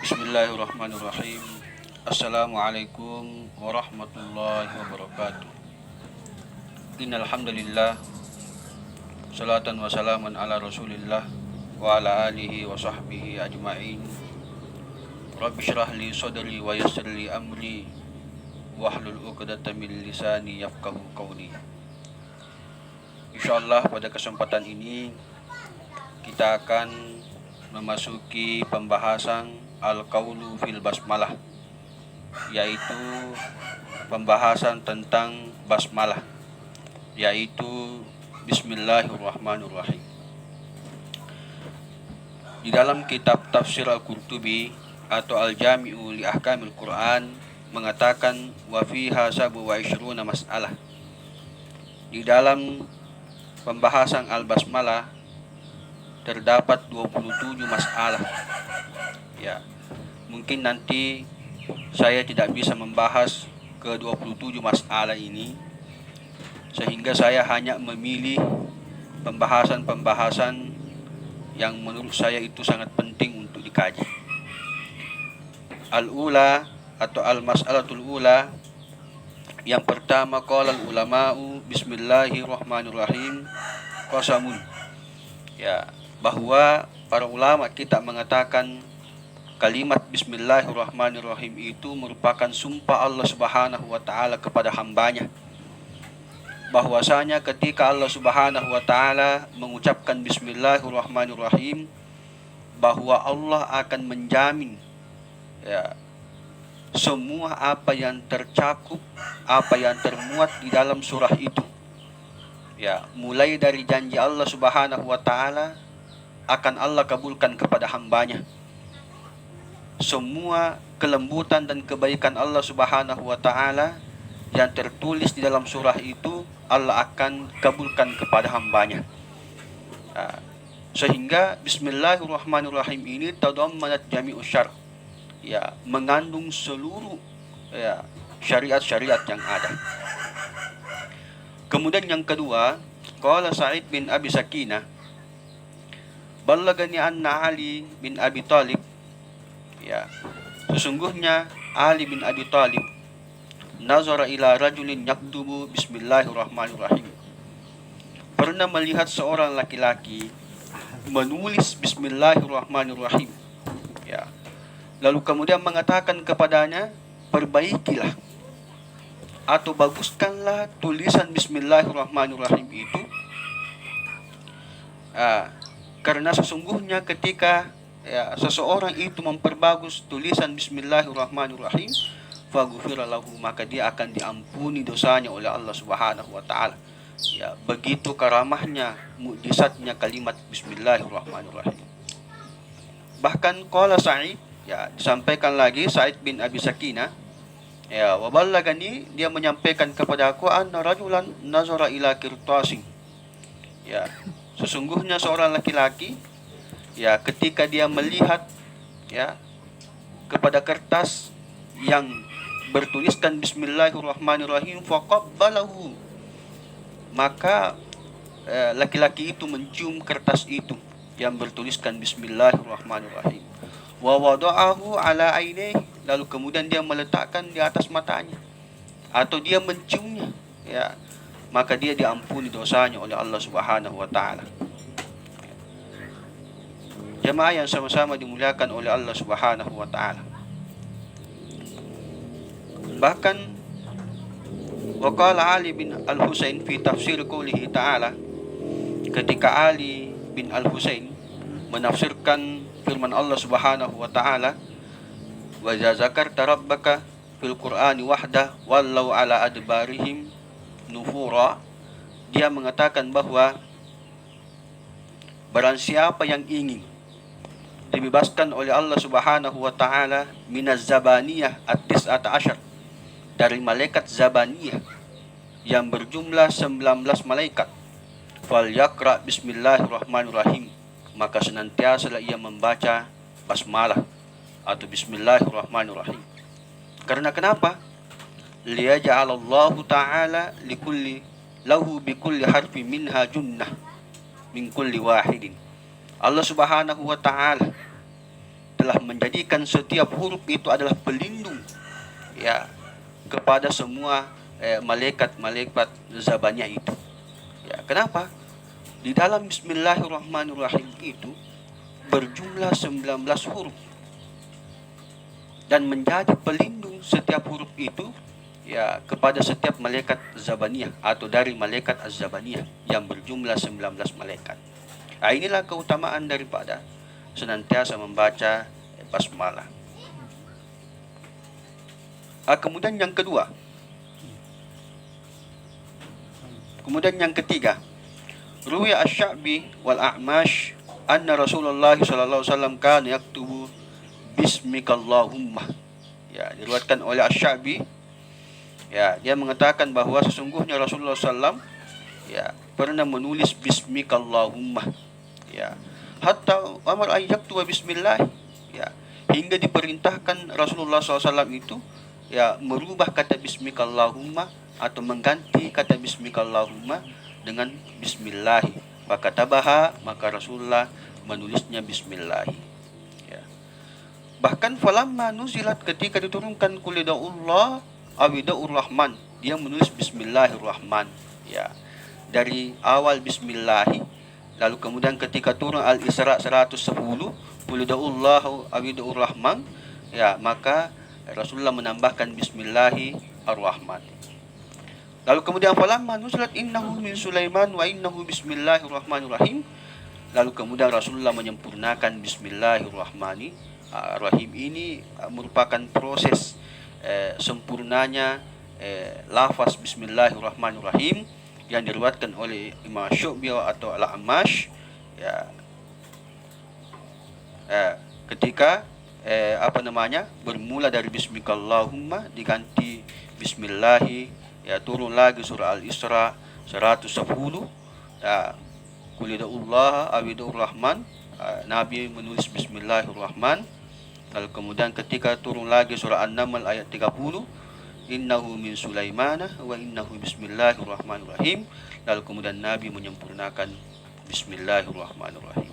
Bismillahirrahmanirrahim. Assalamualaikum warahmatullahi wabarakatuh. Innal hamdalillah, salatan wa salaman ala Rasulillah wa ala alihi wa sahbihi ajma'in. Rabbi shrah li sadri wa yassir li amri wahlul 'uqdatam min lisani yafqahu qawli. Insyaallah pada kesempatan ini kita akan memasuki pembahasan Al-Qaulu fil Basmalah, yaitu pembahasan tentang basmalah, yaitu Bismillahirrahmanirrahim. Di dalam kitab Tafsir Al-Qurtubi atau Al-Jami'u li Ahkamil Quran mengatakan wa fiha sabu wa ishruna mas'alah. Di dalam pembahasan Al-Basmalah terdapat 27 masalah. Ya, mungkin nanti saya tidak bisa membahas ke 27 masalah ini, sehingga saya hanya memilih pembahasan-pembahasan yang menurut saya itu sangat penting untuk dikaji. Al-ula atau al-mas'alatul ula, yang pertama, qala al-ulama'u bismillahirrahmanirrahim qasamun. Ya, bahwa para ulama kita mengatakan kalimat Bismillahirrahmanirrahim itu merupakan sumpah Allah Subhanahu wa Ta'ala kepada hambanya, bahwasanya ketika Allah Subhanahu wa Ta'ala mengucapkan Bismillahirrahmanirrahim, bahwa Allah akan menjamin ya semua apa yang tercakup, apa yang termuat di dalam surah itu. Ya, mulai dari janji Allah Subhanahu wa Ta'ala akan Allah kabulkan kepada hambanya. Semua kelembutan dan kebaikan Allah Subhanahu wa Ta'ala yang tertulis di dalam surah itu Allah akan kabulkan kepada hambanya. Sehingga Bismillahirrahmanirrahim ini tadammanat jami'u syar', ya, mengandung seluruh ya syariat-syariat yang ada. Kemudian yang kedua, qala Sa'id bin Abi Sakinah, ballagani anna Ali bin Abi Thalib, ya, sesungguhnya Ali bin Abi Thalib nazara ila rajulin yaktubu Bismillahirrahmanirrahim, pernah melihat seorang laki-laki menulis Bismillahirrahmanirrahim, ya, lalu kemudian mengatakan kepadanya, perbaikilah atau baguskanlah tulisan Bismillahirrahmanirrahim itu, karena sesungguhnya ketika ya seseorang itu memperbagus tulisan Bismillahirrahmanirrahim, faghfira lahu, maka dia akan diampuni dosanya oleh Allah Subhanahu wa Ta'ala. Ya, begitu karamahnya, mukjizatnya kalimat Bismillahirrahmanirrahim. Bahkan qala Sa'id, ya, disampaikan lagi Sa'id bin Abi Sakinah, ya, wa ballagani, dia menyampaikan kepada aku, anna rajulan nazara ila qirtasin, ya, sesungguhnya seorang laki-laki, ya, ketika dia melihat ya kepada kertas yang bertuliskan Bismillahirrahmanirrahim, faqabbalahu, maka laki-laki itu mencium kertas itu yang bertuliskan Bismillahirrahmanirrahim, wa wada'ahu ala ainihi, lalu kemudian dia meletakkan di atas matanya atau dia menciumnya, ya, maka dia diampuni dosanya oleh Allah Subhanahu wa Ta'ala. Jemaah yang sama-sama dimuliakan oleh Allah Subhanahu wa Ta'ala. Bahkan waqala Ali bin Al-Husain fi tafsir qoulihi ta'ala, ketika Ali bin Al-Husain menafsirkan firman Allah Subhanahu wa Ta'ala, wa zakarta rabbaka fil Qur'ani wahdah wallau ala adbarihim nufura, dia mengatakan bahwa barang siapa yang ingin dibebaskan oleh Allah Subhanahu wa Ta'ala minaz zabaniyah at-tis'ata asyar, dari malaikat zabaniyah yang berjumlah 19 malaikat, fal yaqra Bismillahirrahmanirrahim, maka senantiasalah ia membaca basmalah atau Bismillahirrahmanirrahim. Karena kenapa? Liyaj'alallahu ta'ala likulli lahu bikulli harfi minha junnah min kulli wahidin. Allah Subhanahu wa Ta'ala telah adalah menjadikan setiap huruf itu adalah pelindung ya kepada semua malaikat-malaikat zabaniyah itu. Ya, kenapa? Di dalam Bismillahirrahmanirrahim itu berjumlah 19 huruf dan menjadi pelindung setiap huruf itu ya kepada setiap malaikat zabaniyah atau dari malaikat az-zabaniyah yang berjumlah 19 malaikat. Nah, inilah keutamaan daripada senantiasa membaca basmalah. Kemudian yang kedua, kemudian yang ketiga, ruwiya asy-Sya'bi wal A'mash anna Rasulullah sallallahu alaihi wasallam kana yaktubu bismikallahumma. Ya, diriwayatkan oleh asy-Sya'bi. Ya, dia mengatakan bahwa sesungguhnya Rasulullah sallam ya pernah menulis bismikallahumma. Ya, hatta amar ay yaktuba bismillah. Ya, hingga diperintahkan Rasulullah SAW itu ya merubah kata bismikallahumma atau mengganti kata bismikallahumma dengan bismillah. Maka Rasulullah menulisnya bismillah. Ya. Bahkan falamma nuzilat, ketika diturunkan qul Allah awidaur rahman, dia menulis bismillahirrahman. Ya. Dari awal bismillah, lalu kemudian ketika turun Al-Isra 110 qul Allah awidaur rahman, ya maka Rasulullah menambahkan bismillahirrahman. Lalu kemudian falamma nuzilat innahu min Sulaiman wa innahu bismillahirrahmanirrahim. Lalu kemudian Rasulullah menyempurnakan bismillahirrahmanirrahim. Ini merupakan proses sempurnanya lafaz bismillahirrahmanirrahim yang diriwayatkan oleh Imam Syu'bi atau Al-A'mash ya, ketika bermula dari bismikallahumma diganti bismillahi, ya turun lagi surah Al-Isra 110 ya qulidullah awidur rahman, Nabi menulis bismillahirrahman. Lalu kemudian ketika turun lagi surah An-Naml ayat 30 innahu min Sulaimana wa innahu bismillahirrahmanirrahim. Lalu kemudian Nabi menyempurnakan bismillahirrahmanirrahim.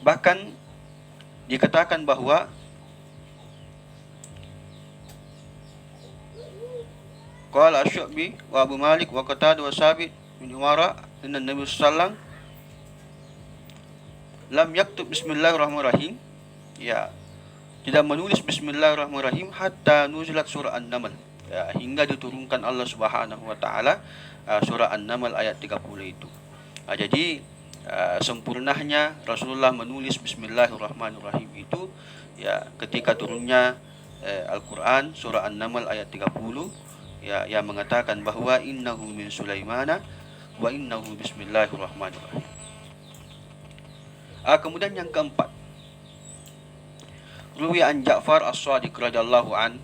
Bahkan dikatakan bahwa qala asy-Syu'bi wa Abu Malik wa Qatadah wa Sabit bin Umara inna Nabi sallallahu lam yaktub bismillahirrahmanirrahim, ya tidak menulis bismillahirrahmanirrahim hatta nuzilat surah An-Naml, ya, hingga diturunkan Allah Subhanahu wa taala surah An-Naml ayat 30 itu. Jadi sempurnanya Rasulullah menulis bismillahirrahmanirrahim itu ya ketika turunnya Al-Quran surah An-Naml ayat 30 ya yang mengatakan bahwa innahu min Sulaimana wa innahu bismillahirrahmanirrahim. Kemudian yang keempat, ruwi an Ja'far As-Shadiq radhiyallahu an,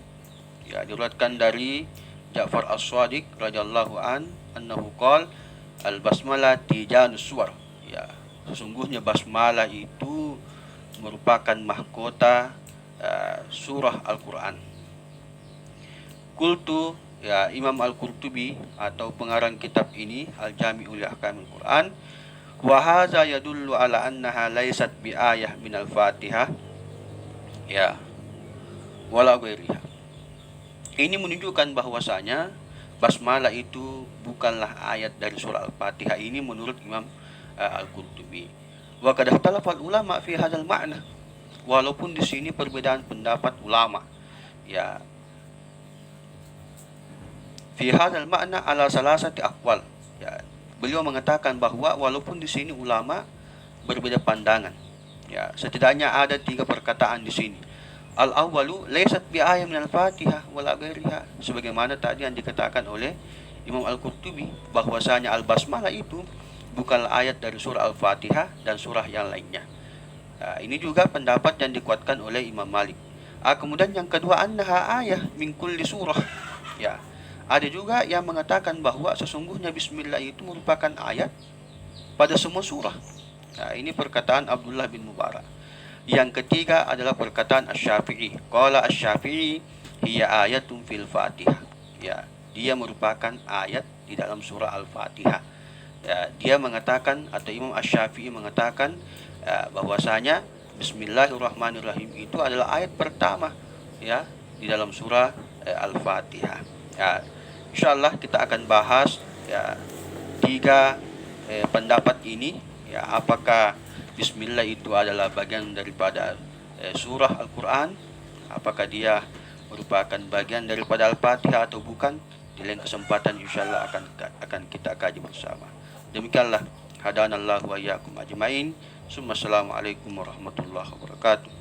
ya diriwayatkan dari Ja'far As-Shadiq radhiyallahu an annahu qala al-basmalah tijanus suwar. Ya, sesungguhnya basmalah itu merupakan mahkota surah Al-Quran. Qultu, ya Imam Al-Qurtubi atau pengarang kitab ini Al-Jami'u li Ahkamil Quran, wa hadza yadullu ala annaha laysat bi ayah min al-Fatihah ya wala ghairiha. Ini menunjukkan bahwasanya basmalah itu bukanlah ayat dari surah Al-Fatihah. Ini menurut Imam Al-Qurtubi. Wa qad ikhtalafa ulama fi hadzal ma'na, walaupun di sini perbedaan pendapat ulama ya fi hadzal ma'na ala salasati aqwal. Ya, beliau mengatakan bahwa walaupun di sini ulama berbeda pandangan, ya setidaknya ada 3 perkataan di sini. Al-awwalu laysat bi ayatin minal Fatihah wala ghairiha, sebagaimana tadi yang dikatakan oleh Imam Al-Qurtubi bahwasanya al-basmalah itu bukanlah ayat dari surah Al-Fatihah dan surah yang lainnya. Ini juga pendapat yang dikuatkan oleh Imam Malik. Kemudian yang kedua, annaha ayah min kulli surah. Ya, ada juga yang mengatakan bahwa sesungguhnya bismillah itu merupakan ayat pada semua surah. Ini perkataan Abdullah bin Mubarak. Yang ketiga adalah perkataan Asy-Syafi'i. Qala Asy-Syafi'i hiya ayatun fil Fatihah. Ya, dia merupakan ayat di dalam surah Al-Fatihah. Ya, dia mengatakan atau Imam Asy-Syafi'i mengatakan bahwasanya Bismillahirrahmanirrahim itu adalah ayat pertama ya di dalam surah Al-Fatihah. Ya, insyaallah kita akan bahas ya tiga pendapat ini ya, apakah bismillah itu adalah bagian daripada surah Al-Quran, apakah dia merupakan bagian daripada Al-Fatihah atau bukan. Di lain kesempatan insyaallah akan kita kaji bersama. Demikianlah, hadanallahu wa iyyakum ajmain. Assalamualaikum warahmatullahi wabarakatuh.